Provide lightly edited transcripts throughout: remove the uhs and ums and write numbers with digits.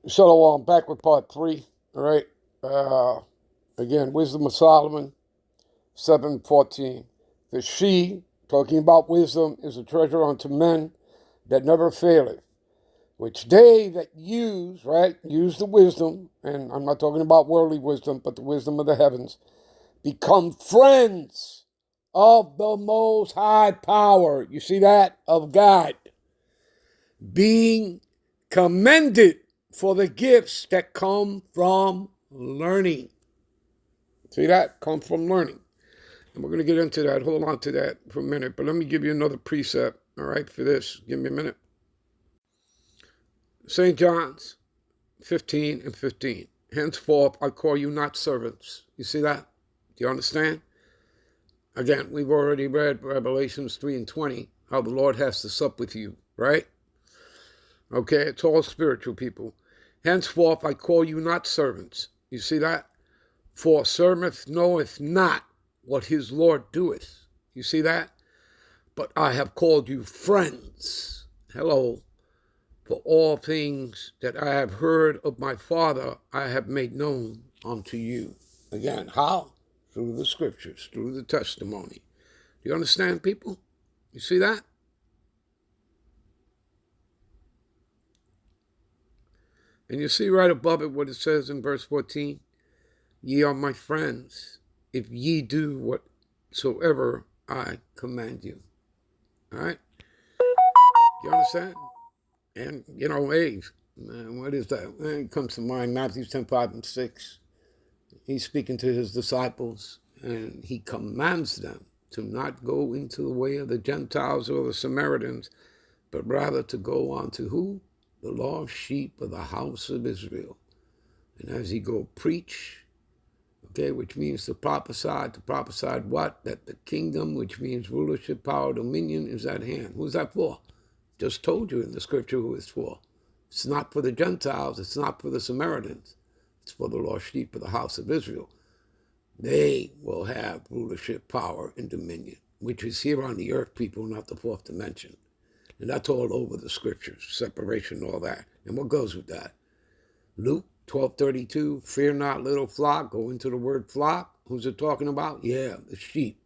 Shalom, back with part 3. All right. Again, Wisdom of Solomon, 7:14. The she, talking about wisdom, is a treasure unto men that never faileth, which they that use, right, use the wisdom, and I'm not talking about worldly wisdom, but the wisdom of the heavens, become friends of the Most High Power. You see that? Of God. Being commended for the gifts that come from learning. See that? Come from learning. And we're going to get into that. Hold on to that for a minute. But let me give you another precept, all right, for this. Give me a minute. St. John's 15:15. Henceforth, I call you not servants. You see that? Do you understand? Again, we've already read Revelations 3:20, how the Lord has to sup with you, right? Okay, it's all spiritual, people. Henceforth, I call you not servants. You see that? For servant knoweth not what his Lord doeth. You see that? But I have called you friends. Hello. For all things that I have heard of my Father, I have made known unto you. Again, how? Through the scriptures, through the testimony. Do you understand, people? You see that? And you see right above it what it says in verse 14. Ye are my friends, if ye do whatsoever I command you. All right? You understand? And, hey, what is that? It comes to mind, Matthew 10:5-6. He's speaking to his disciples, and he commands them to not go into the way of the Gentiles or the Samaritans, but rather to go on to who? The lost sheep of the house of Israel. And as he go preach, okay, which means to prophesy what? That the kingdom, which means rulership, power, dominion, is at hand. Who's that for? Just told you in the scripture who it's for. It's not for the Gentiles. It's not for the Samaritans. It's for the lost sheep of the house of Israel. They will have rulership, power, and dominion, which is here on the earth, people, not the fourth dimension. And that's all over the scriptures, separation, all that. And what goes with that? Luke 12:32, fear not, little flock. Go into the word flock. Who's it talking about? Yeah, the sheep.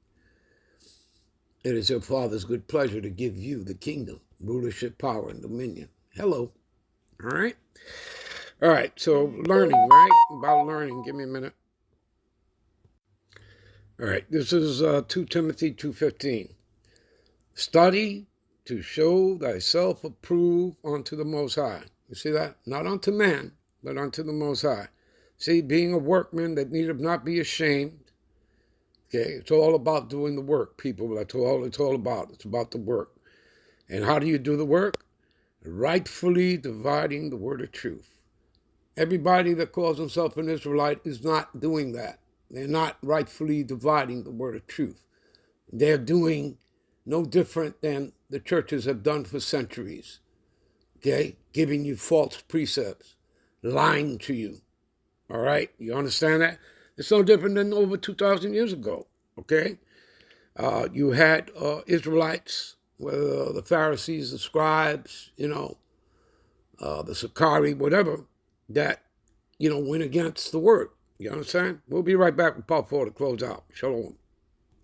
It is your Father's good pleasure to give you the kingdom, rulership, power, and dominion. Hello. All right? All right, so learning, right? About learning. Give me a minute. All right, this is 2 Timothy 2:15. Study to show thyself approved unto the Most High. You see that? Not unto man, but unto the Most High. See, being a workman that needeth not be ashamed. Okay, it's all about doing the work, people. That's all it's all about. It's about the work. And how do you do the work? Rightfully dividing the word of truth. Everybody that calls himself an Israelite is not doing that. They're not rightfully dividing the word of truth. They're doing no different than the churches have done for centuries. Okay? Giving you false precepts, lying to you. All right? You understand that? It's no different than over 2,000 years ago. Okay? You had Israelites, whether the Pharisees, the scribes, the Sakari, whatever, that, went against the word. You understand? We'll be right back with part 4 to close out. Shalom.